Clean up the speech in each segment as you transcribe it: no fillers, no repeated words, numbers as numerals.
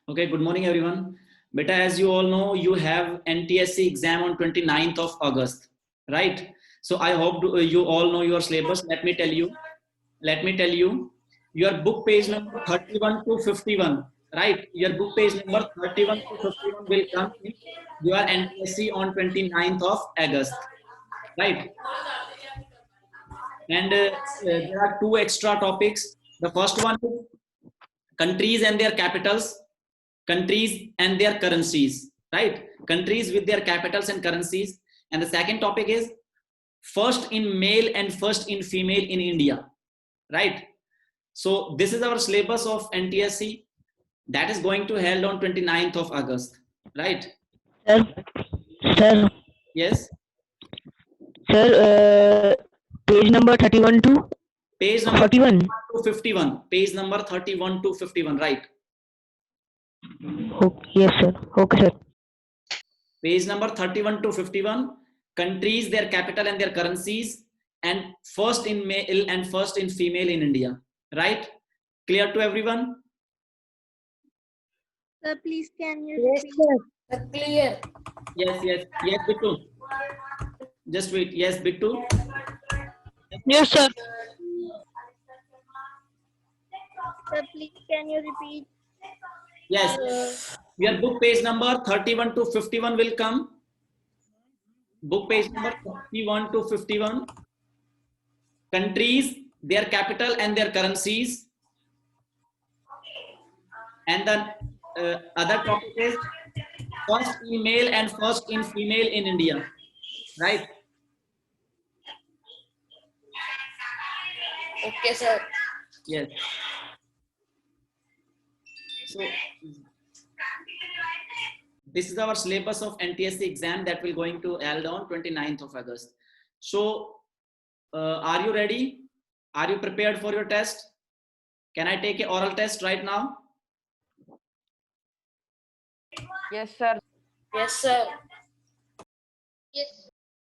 Okay, good morning everyone. Beta, as you all know, you have NTSC exam on 29th of August, right? So I hope you all know your syllabus. Let me tell you, your book page number 31 to 51, right? Your book page number 31 to 51 will come in your NTSC on 29th of August, right? And there are two extra topics. The first one is countries and their capitals, countries and their currencies, right? Countries with their capitals and currencies. And the second topic is first in male and first in female in India, right? So this is our syllabus of NTSC that is going to held on 29th of August, right? Sir, sir, Yes. sir, page number 31 to Page number 41. to 51. Page number 31 to 51, right? Okay, yes, sir. Okay, sir. Page number 31 to 51, countries, their capital and their currencies, and first in male and first in female in India, right? Clear to everyone? Sir, please can you Yes, repeat? sir. Clear. Yes, Bittu. Just wait. Yes, Bittu. Yes, sir. Sir, please can you repeat? Yes. Your book page number 31 to 51 will come. Book page number 31 to 51. Countries, their capital and their currencies. And the other topic is first in male and first in female in India, right? Okay, sir. Yes. So this is our syllabus of NTSC exam that will going to held on 29th of August. So are you ready? Are you prepared for your test? Can I take an oral test right now? Yes, sir. Yes, sir.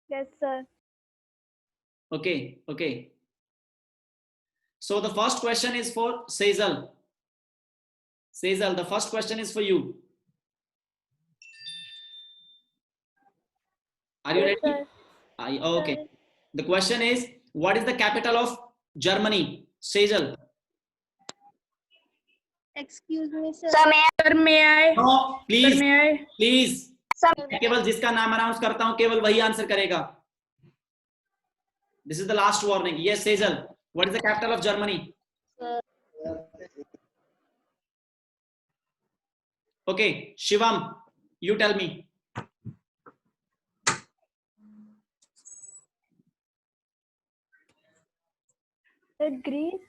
Yes, sir. Okay. So the first question is for Sejal. Sejal, the first question is for you. Are you Yes, ready? sir. Okay. The question is, what is the capital of Germany? Sejal. Excuse me, sir. Sir, may I? No, please, Sir, may I? please. मैं केवल जिसका नाम announce करता हूं केवल वही answer करेगा. This is the last warning. Yes, Sejal. What is the capital of Germany? Okay, Shivam, you tell me. Greece.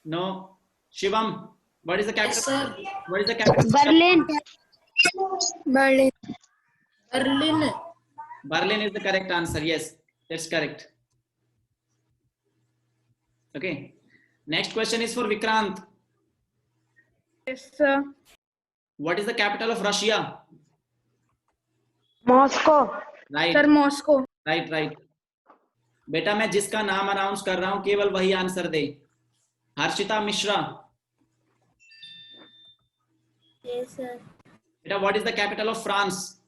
No, Shivam. What is the capital? Yes, sir. What is the capital? Berlin. Berlin. Berlin. Berlin is the correct answer. Yes, that's correct. Okay. Next question is for Vikrant. Yes, sir. What is the capital of Russia? Moscow. Right. Sir, Moscow. Right. बेटा मैं जिसका नाम announce कर रहा हूं केवल वही answer दे. Harshita Mishra. Yes, sir. बेटा what is the capital of France?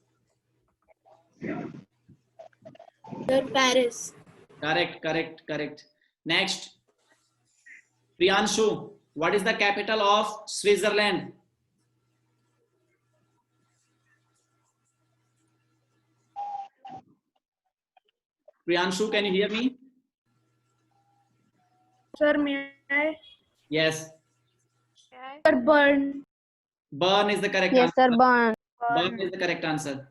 Sir, Paris. Correct. Next. Priyanshu, what is the capital of Switzerland? Priyanshu, can you hear me? Sir, may I? Yes. Sir, Bern. Bern is the correct Yes, answer. sir. Bern. Bern is the correct answer.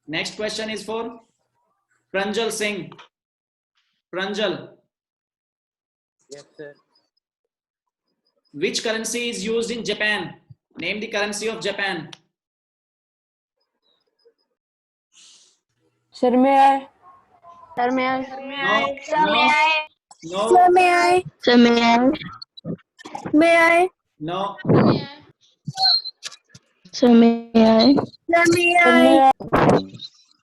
Next question is for Pranjal Singh. Pranjal, Yes, sir. which currency is used in Japan? Name the currency of Japan. Sir, may I? Sir, may I? No. Sir, may I? Sir, may I? May I? No. Sir, may I? Sir, may I?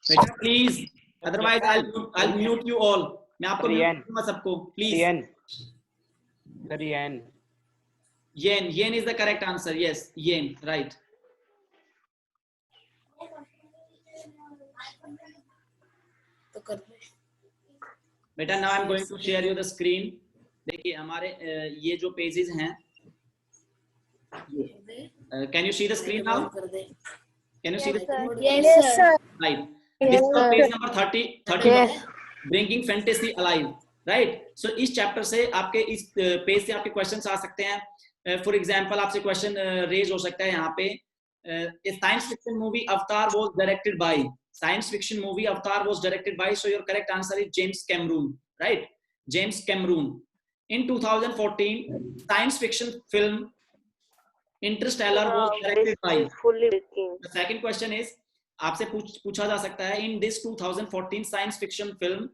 बेटा please. Otherwise, I'll mute you all. मैं आपको mute करूंगा सबको. Please. Yen. Sir, yen. Yen is the correct answer. Yes, yen. Right. बेटा now I'm going to share you the screen. देखिए हमारे ये जो पेजेस हैं, can you see the screen now? Can you see the screen? Yes, sir. Right. This is page number 31. Bringing fantasy alive. Right. So इस chapter से आपके इस page से आपके क्वेश्चंस आ सकते हैं. फॉर एग्जांपल आपसे क्वेश्चन रेज हो सकता है यहाँ पे. A science fiction movie Avatar was directed by. Science fiction movie Avatar was directed by. So your correct answer is James Cameron. Right. James Cameron. In 2014, science fiction film Interstellar was directed by. The second question is आपसे पूछा जा सकता है in this 2014 science fiction film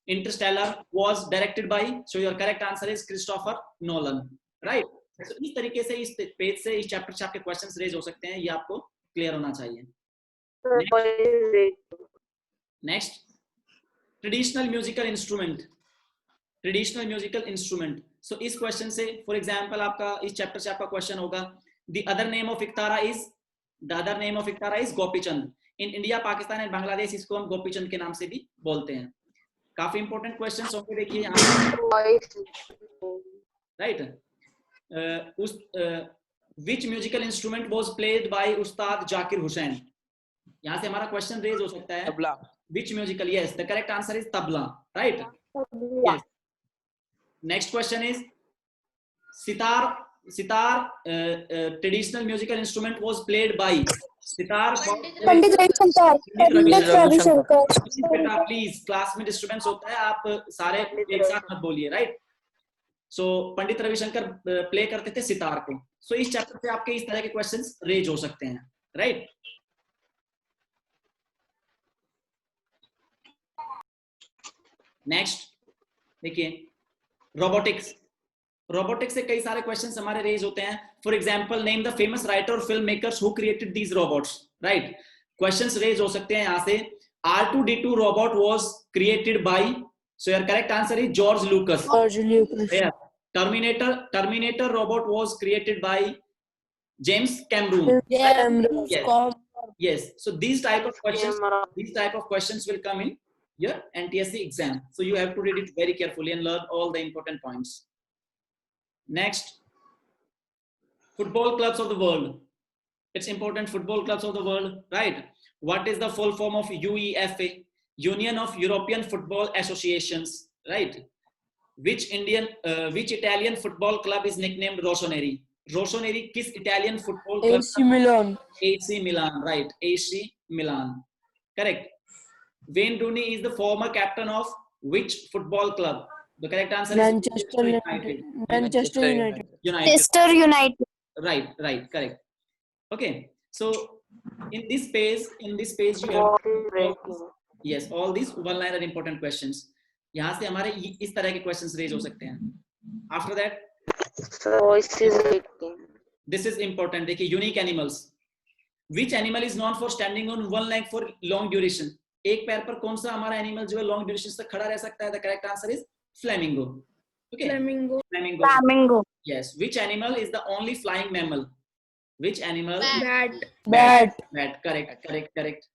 Interstellar was directed by. So your correct answer is Christopher Nolan. Right. So इस तरीके से इस page से इस चैप्टर से आपके क्वेश्चंस रेज हो सकते हैं. ये आपको क्लियर होना चाहिए. Next traditional musical instrument. Traditional musical instrument. So इस क्वेश्चन से फॉर एग्जांपल आपका इस चैप्टर से आपका क्वेश्चन होगा the other name of ektara is Gopichand. In India, Pakistan and Bangladesh इसको हम गोपीचंद के नाम से भी बोलते हैं. काफी इंपॉर्टेंट क्वेश्चंस होंगे. देखिए यहाँ right. Which musical instrument was played by उस्ताद जाकिर हुसैन. यहाँ से हमारा क्वेश्चन रेज हो सकता है. Tabla. Which musical? Yes, the correct answer is tabla. Right? Yes. Next question is sitar. Traditional musical instrument was played by sitar. Pandit Ravi Shankar. बेटा please class में disturbance होता है, आप सारे एक साथ मत बोलिए. राइट. सो पंडित रविशंकर प्ले करते थे सितार को. सो इस चैप्टर से आपके इस तरह के क्वेश्चंस रेज हो सकते हैं. राइट. नेक्स्ट देखिए रोबोटिक्स. रोबोटिक्स से कई सारे क्वेश्चंस हमारे रेज होते हैं. For example name the famous writer और film makers who created these robots. Right. Questions raise हो सकते हैं यहाँ से. R2D2 robot was created by. So your correct answer is George Lucas. Yeah. Terminator robot was created by James Cameron. Yes. So these type of questions will come in your NTSC exam. So you have to read it very carefully and learn all the important points. Next, football clubs of the world. It's important. Football clubs of the world, right? What is the full form of UEFA? Union of European Football Associations, right? Which Italian football club is nicknamed Rossoneri? Rossoneri किस Italian football club? AC Milan. AC Milan, right? AC Milan, correct. Wayne Rooney is the former captain of which football club? The correct answer is Manchester United. Manchester United. Manchester United. Right, correct. Okay, so in this page you have yes all these one liner important questions. यहाँ से हमारे इस तरह के questions raise हो सकते हैं. After that, this is important. देखिए unique animals. Which animal is known for standing on one leg for long duration? एक पैर पर कौन सा हमारा एनिमल जो है लॉन्ग ड्यूरेशन तक खड़ा रह सकता है? The correct answer is flamingo. Okay, flamingo. Yes. Which animal is the only flying mammal? Which animal? Bat. Correct.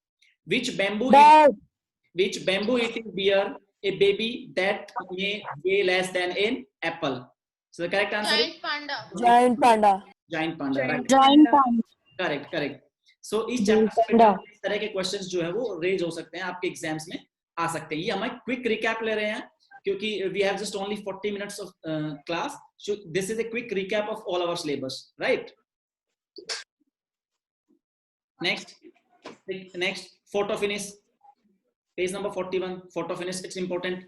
Which bamboo eating bear a baby that may weigh less than an apple? So the correct answer is Giant panda. Right. Correct. So इस chapter में इस तरह के questions जो है वो raise हो सकते हैं, आपके एग्जाम्स में आ सकते हैं. ये हम क्विक रिकैप ले रहे हैं क्योंकि we have just only 40 minutes of class. So this is a quick recap of all our syllabus, right? Next, photo finish. Page number 41. Photo finish. It's important,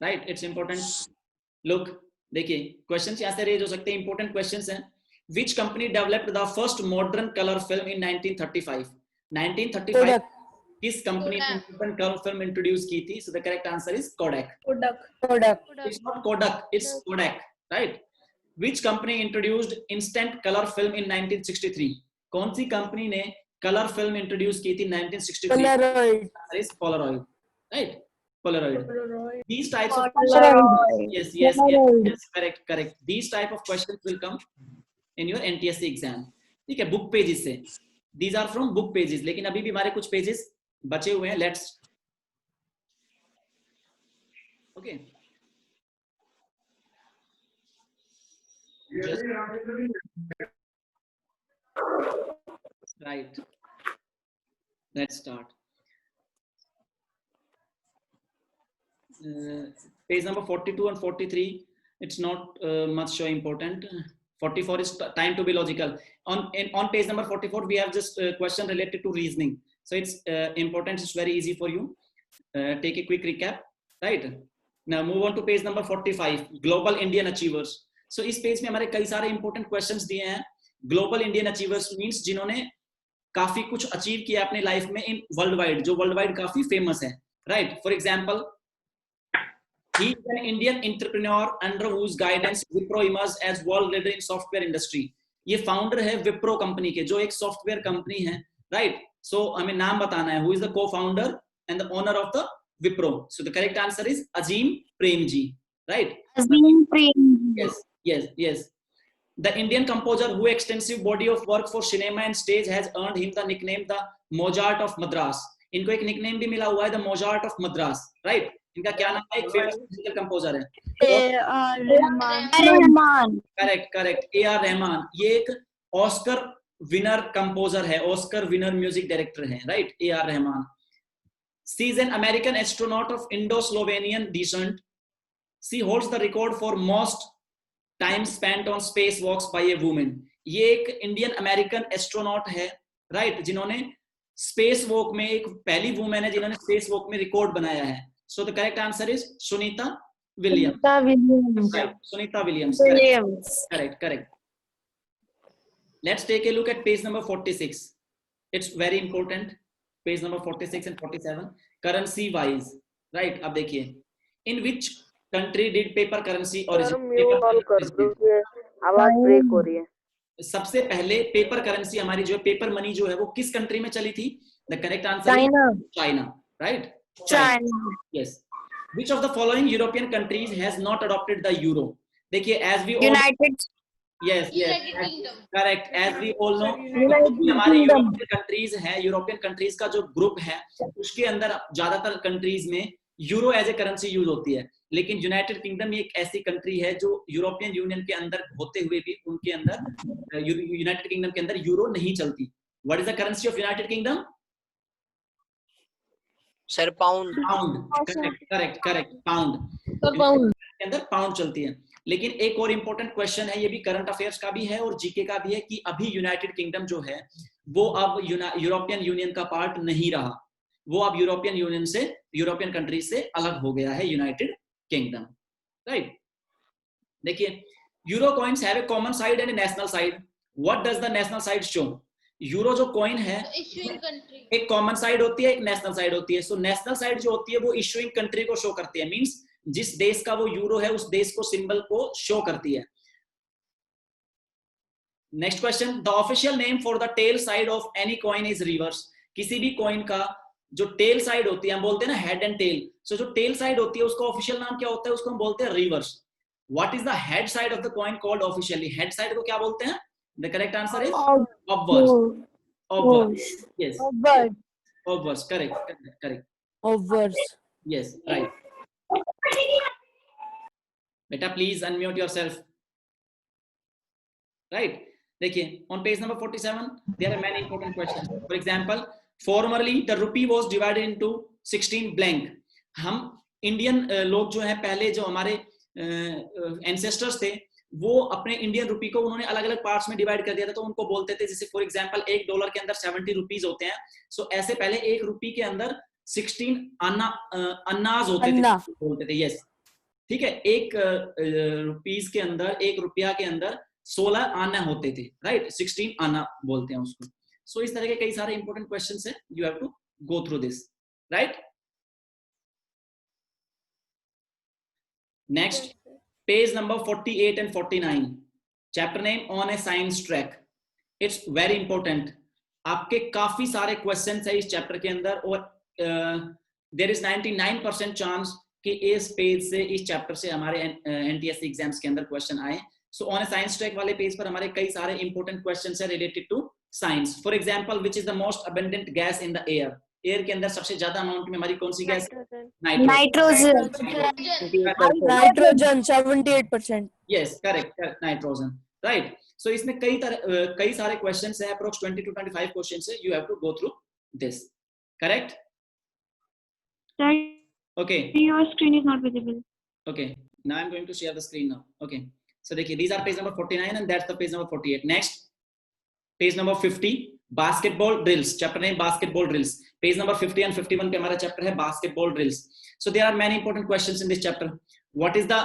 right? It's important. Look, देखिए questions यहाँ से raise हो सकते हैं. Important questions हैं. Which company developed the first modern color film in 1935? 1935 किस company ने modern color film introduce की थी? So the correct answer is Kodak. It's not Kodak, it's Kodak, right? Which company introduced instant color film in 1963? कौन सी company ने color film introduce की थी 1963? Polaroid. That is Polaroid, right? Polaroid. These types of yes, correct. These type of questions will come in your NTSC exam. ठीक है, book pages से these are from book pages, लेकिन अभी भी हमारे कुछ pages बचे हुए हैं. Let's okay. Right. Let's start. Page number 42 and 43. It's not much so important. 44 is time to be logical. On page number 44, we have just a question related to reasoning. So it's important. It's very easy for you. Take a quick recap. Right. Now move on to page number 45. Global Indian Achievers. So इस page में हमारे कई सारे important questions दिए हैं. Global Indian achievers means जिन्होंने काफी कुछ अचीव किया अपने लाइफ में इन वर्ल्ड वाइड, जो वर्ल्ड वाइड काफी फेमस है. Right. For example, he is an Indian entrepreneur under whose guidance Wipro emerged as world leader in software industry. ये फाउंडर है विप्रो कंपनी के, जो एक सॉफ्टवेयर कंपनी है. राइट. सो हमें नाम बताना है. Who is the co-founder and the owner of the Wipro? So the correct answer is Azim Premji. Right. Azim Prem. Yes. The Indian composer who extensive body of work for cinema and stage has earned him the nickname the Mozart of Madras. इनको एक nickname भी मिला हुआ है, the Mozart of Madras. Right. इनका क्या नाम है? एक फेमस म्यूजिकल कंपोजर है. Rahman. करेक्ट. A.R. रहमान. ये एक ऑस्कर विनर कंपोजर है, ऑस्कर विनर म्यूजिक डायरेक्टर है. Right. A.R. Rahman. She is an American astronaut of Indo-Slovenian descent. She holds the record for most time spent on spacewalks by a woman. ये एक Indian American astronaut है. Right. जिन्होंने space walk में, एक पहली women है जिन्होंने स्पेस वॉक में रिकॉर्ड बनाया है. So the correct answer is Sunita Williams. Right. Sunita Williams. Correct. Let's take a look at page number 46. It's very important. Page number 46 and 47. Currency wise. Right. अब देखिए. In which country did paper currency originate? आवाज break हो रही है. सबसे पहले paper currency हमारी जो है, पेपर मनी जो है, वो किस कंट्री में चली थी? The correct answer is China. Right. China. Yes. Which of the following European countries has not adopted the euro? देखिए, as we all United. yes. Correct. As we all know, हमारे European countries हैं, European countries का जो group है उसके अंदर ज्यादातर countries में euro as a currency use होती है. लेकिन यूनाइटेड किंगडम एक ऐसी कंट्री है जो यूरोपियन यूनियन के अंदर होते हुए भी उनके अंदर, यूनाइटेड किंगडम के अंदर यूरो नहीं चलती. What is the currency of United kingdom? Sir pound. Correct. Pound के अंदर पाउंड चलती है. लेकिन एक और इंपॉर्टेंट क्वेश्चन है, ये भी करंट अफेयर्स का भी है और जीके का भी है, कि अभी यूनाइटेड किंगडम जो है वो अब यूरोपियन यूनियन का पार्ट नहीं रहा. वो अब यूरोपियन यूनियन से, यूरोपियन कंट्री से अलग हो गया है यूनाइटेड किंगडम. राइट. देखिए, euro coins have a common side and A national side. What does the national side show? Euro जो कॉइन है, एक कॉमन साइड होती है, एक नेशनल साइड होती है. सो नेशनल साइड जो होती है वो इश्यूइंग कंट्री को शो करती है. मींस जिस देश का वो यूरो है उस देश को, सिंबल को शो करती है. Next question. The official name for the tail side of any coin is reverse. किसी भी कॉइन का जो टेल साइड होती है, हम बोलते हैं ना हेड एंड टेल. सो जो टेल साइड होती है उसका ऑफिशियल नाम क्या होता है? उसको हम बोलते हैं reverse. What is the head side of the coin called officially? Head side को क्या बोलते हैं? The correct answer is obverse. Yes. Obverse. Correct. Obverse. Yes. Right. Beta, please unmute yourself. Right. देखिए, on page number 47, there are many important questions. For example, formerly the rupee was divided into 16 blank. हम Indian लोग जो है, पहले जो हमारे ancestors थे, वो अपने इंडियन रुपी को उन्होंने अलग अलग पार्ट्स में डिवाइड कर दिया था. तो उनको बोलते थे, जैसे फॉर एग्जांपल $1 के अंदर 70 रुपीस होते हैं. सो ऐसे पहले एक रुपी के अंदर 16 अन्नाज होते थे, बोलते थे. यस. ठीक है. एक रुपीस के अंदर, एक रुपया के अंदर 16 आना होते थे. राइट. 16 आना बोलते हैं उसको. सो इस तरह के कई सारे इंपॉर्टेंट क्वेश्चंस है. You have to go through this. Right. Next, page number 48 and 49. Chapter name on a science track. It's very important. आपके काफी सारे क्वेश्चंस है इस चैप्टर के अंदर और there is 99% चांस कि इस पेज से, इस चैप्टर से हमारे एनटीएससी एग्जाम्स के अंदर क्वेश्चन आए. So on a science track वाले पेज पर हमारे कई सारे इंपॉर्टेंट क्वेश्चंस है related to signs. For example, which is the most abundant gas in the air? Air के अंदर सबसे ज्यादा amount में हमारी कौन सी gas? Nitrogen. Nitrogen 78%. Yes, correct, nitrogen, right? So इसमें कई सारे questions हैं, approx 20 to 25 questions है. You have to go through this, correct? Sir, Okay. your screen is not visible. Okay, now I'm going to share the screen now. Okay, so देखिए, these are page number 49 and that's the page number 48. Next, page number 50, basketball drills. Chapter name basketball drills. Page number 50 and 51 पे हमारा chapter है basketball drills. So there are many important questions in this chapter. What is the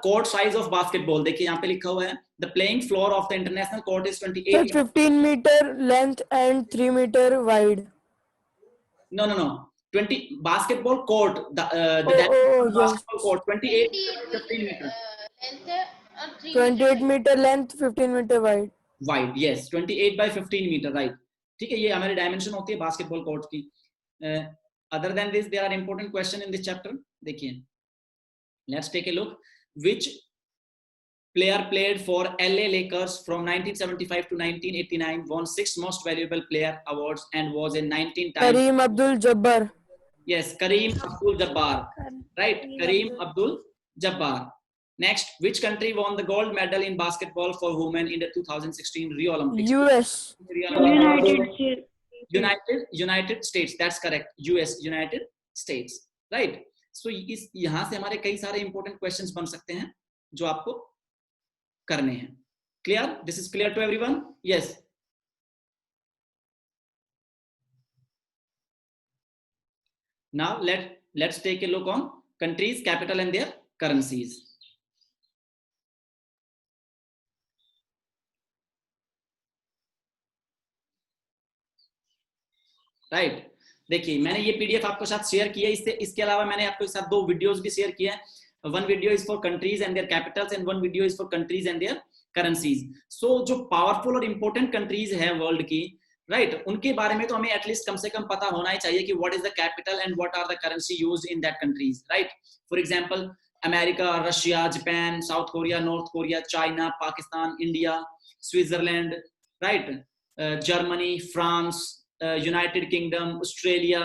court size of basketball? देखिए यहाँ पे लिखा हुआ है the playing floor of the international court is 28. 15 meter length and 3 meter wide. No. 20 basketball court. The basketball court 28 15 meter. 28 meter length, 15 meter wide. Wide, yes, 28 by 15 meter, right? ठीक है, ये हमारी डायमेंशन होती है बास्केटबॉल कोर्ट की. Other than this, there are important question in this chapter. देखिए, let's take a look. Which player played for LA Lakers from 1975 to 1989, won 6 most valuable player awards and was a 19 time. Kareem Abdul-Jabbar. Yes, Kareem Abdul-Jabbar, right? Kareem Abdul-Jabbar. Next, which country won the gold medal in basketball for women in the 2016 Rio Olympics? US. United States. That's correct. US, United States, right? So इस यहाँ से हमारे कई सारे important questions बन सकते हैं जो आपको करने हैं. Clear? This is clear to everyone? Yes. Now let's take a look on countries, capital, and their currencies. Right, देखिए मैंने ये पीडीएफ आपके साथ शेयर किया. इसके अलावा मैंने आपके साथ 2 वीडियोस भी शेयर किए हैं. One video is for countries and their capitals and one video is for countries and their currencies. So जो पावरफुल और इंपॉर्टेंट कंट्रीज है वर्ल्ड की, राइट, उनके बारे में तो हमें एटलीस्ट कम से कम पता होना ही चाहिए कि what is the capital and what are the currency used in that countries, right? For example America, Russia, Japan, South Korea, North Korea, China, Pakistan, India, Switzerland, right, Germany, France, United Kingdom, Australia,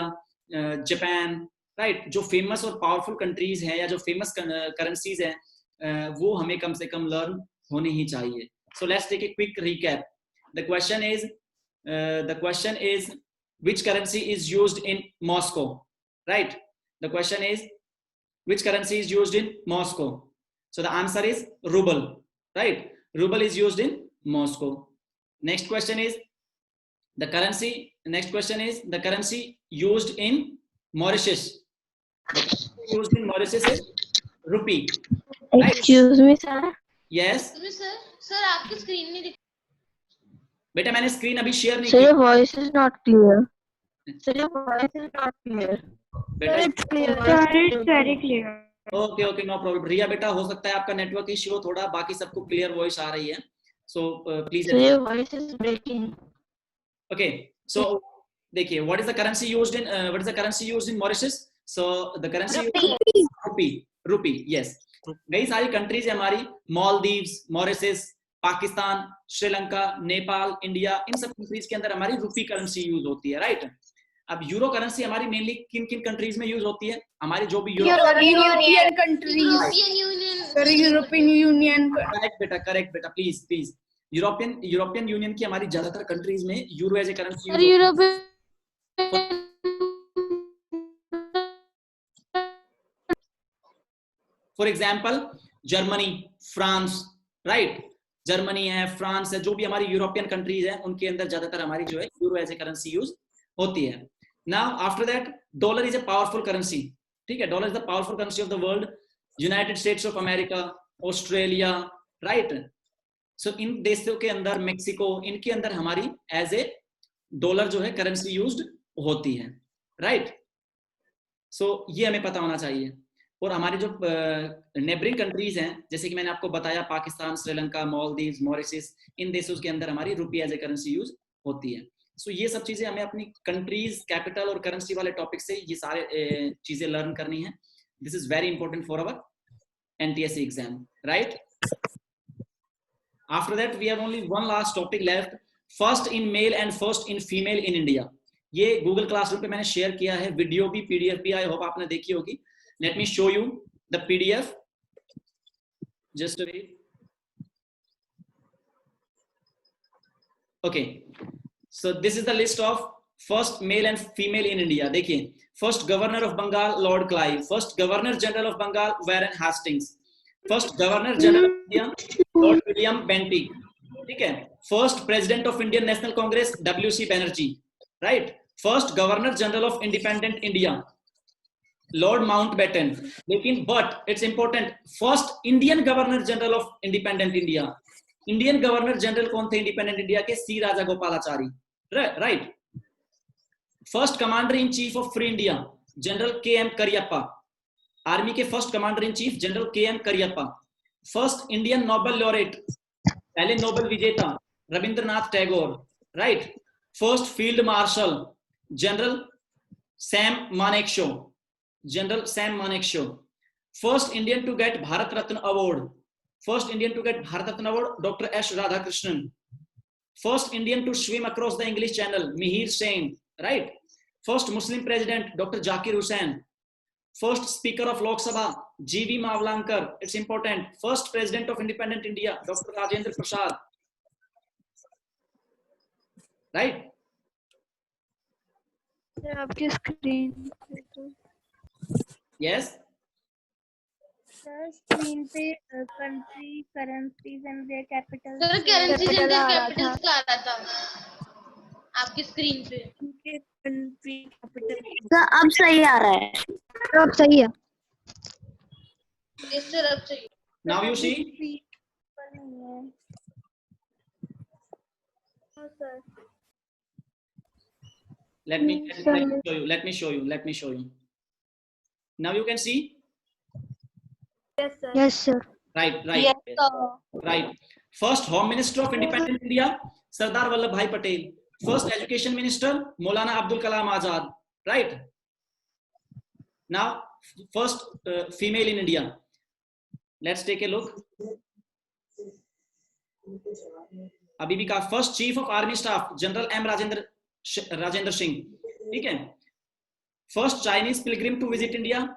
Japan, right. जो famous और powerful countries हैं या जो famous currencies हैं वो हमें कम से कम learn होने ही चाहिए. So let's take a quick recap. The question is which currency is used in Moscow, right? The question is which currency is used in Moscow? So the answer is ruble, right? Ruble is used in Moscow. Next question is the currency used in Mauritius. The currency used in Mauritius is rupee. Right? Excuse me, sir. Yes. Sir आपकी screen नहीं दिख. बेटा मैंने screen अभी share नहीं Sir, की. your voice is not clear. Sir, your voice is not clear. बेटा It's clear. Sir, it's very clear. Okay no problem. Riya बेटा हो सकता है आपका नेटवर्क इश्यू हो थोड़ा, बाकी सबको क्लियर वॉइस आ रही है. So please. Sir, your voice is breaking. Okay, so देखिए what is the currency used in Mauritius? So the currency rupee, yes. कई सारी कंट्रीज है हमारी, मालदीव्स, मॉरिशस, पाकिस्तान, श्रीलंका, नेपाल, इंडिया, इन सब कंट्रीज के अंदर हमारी रूपी करेंसी यूज होती है, राइट? अब यूरो करेंसी हमारी मेनली किन किन कंट्रीज में यूज होती है? हमारी जो भी European countries, European union. Correct बेटा प्लीज. यूरोपियन यूनियन की हमारी ज्यादातर कंट्रीज में euro as a currency Sir, European. For example Germany, France, right? Germany है, फ्रांस है, जो भी हमारी यूरोपियन कंट्रीज है उनके अंदर ज्यादातर हमारी जो है euro as a currency use होती है. Now after that dollar is a powerful currency. ठीक है, dollar is the powerful currency of the world. United States of America, Australia, right? So इन देशों के अंदर, मेक्सिको, इनके अंदर हमारी एज ए डॉलर जो है करेंसी यूज्ड होती है, राइट? सो ये हमें पता होना चाहिए. और हमारी जो नेबरिंग कंट्रीज हैं, जैसे कि मैंने आपको बताया, पाकिस्तान, श्रीलंका, मालदीव्स, मॉरिशस, इन देशों के अंदर हमारी रुपी एज ए करेंसी यूज होती है. सो ये सब चीजें हमें अपनी कंट्रीज, कैपिटल और करेंसी वाले टॉपिक से ये सारे चीजें लर्न करनी है. This is very important for our NTSC exam, right? After that we have only one last topic left, first in male and first in female in India. ये Google Classroom पे मैंने share किया है, video भी PDF भी, I hope आपने देखी होगी. Let me show you the PDF. Just a minute. Okay, so this is the list of first male and female in India. देखिए, first Governor of Bengal Lord Clive, first Governor General of Bengal Warren Hastings, first Governor General of India Lord William Bentinck, ठीक है. First President of Indian National Congress W.C. Banerjee, right? First Governor General of Independent India Lord Mountbatten. लेकिन but it's important, first Indian Governor General of Independent India. Indian governor general कौन थे independent India के? C Rajagopalachari, right. First commander in chief of free India general K M Cariappa. आर्मी के first commander in chief general K M Cariappa. First Indian Nobel laureate, पहले नोबेल विजेता Rabindranath Tagore, right. First field marshal general Sam Manekshaw, general Sam Manekshaw. First Indian to get Bharat Ratna award, first Indian to get Bharat Ratna Award Dr. S. Radhakrishnan. First Indian to swim across the English Channel Mihir Sen, right. First Muslim president Dr. Zakir Hussain. First speaker of Lok Sabha G.V. Mavlankar, it's important. First president of independent India Dr. Rajendra Prasad, right. आपकी screen Yes, sir screen पे country currencies and their capital sir currencies and their Capitals का आ रहा था आपकी screen पे. Country capital. Sir अब सही आ रहा है. अब सही है. यस सर, अब चाहिए. now you see. Let me show you. Now you can see. Yes sir. Right. First Home Minister of Independent India Sardar Vallabhbhai Patel. First Education Minister Maulana Abdul Kalam Azad, right. Now first female in India. Let's take a look. अभी भी का first Chief of Army Staff General M. Rajendra Singh, ठीक है. First Chinese pilgrim to visit India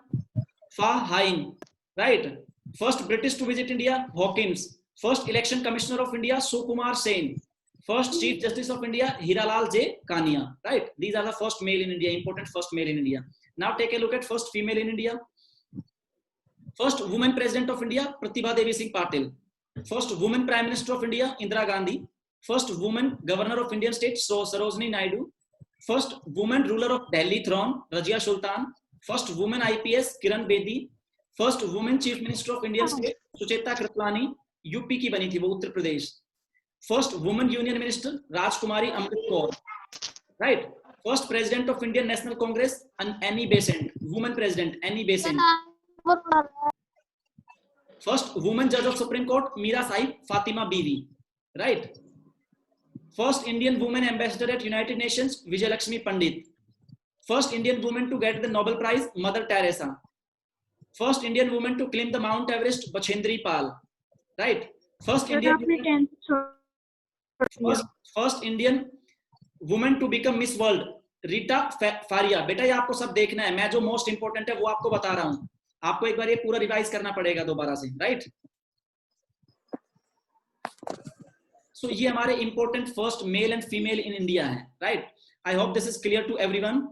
Fa Hain, right. First British to visit India Hawkins. First Election Commissioner of India Sukumar Sen. First Chief Justice of India Hiralal J. Kania, right. These are the first male in India, important first male in India. Now take a look at first female in India. First woman President of India Pratibha Devi Singh Patil. First woman Prime Minister of India Indira Gandhi. First woman Governor of Indian State Sarojini Naidu. First woman ruler of Delhi throne Razia Sultan. First woman IPS Kiran Bedi. First woman Chief Minister of Indian State Sucheta Kriplani, UP की बनी थी वो, Uttar Pradesh. First woman Union Minister Rajkumari Amrit Kaur, right. First President of Indian National Congress Annie Besant, woman President Annie Besant. First woman Judge of Supreme Court Meera Sahib Fatima Bibi, right. First Indian woman Ambassador at United Nations Vijayalakshmi Pandit. First Indian woman to get the Nobel Prize Mother Teresa. First Indian woman to climb the Mount Everest Bachendri Pal, right. First Indian woman to become Miss World Rita Faria. बेटा ये आपको सब देखना है, मैं जो most important है वो आपको बता रहा हूँ. आपको एक बार ये पूरा रिवाइज करना पड़ेगा दोबारा से, राइट. सो ये हमारे important first male and female in India है, right. I hope this is clear to everyone.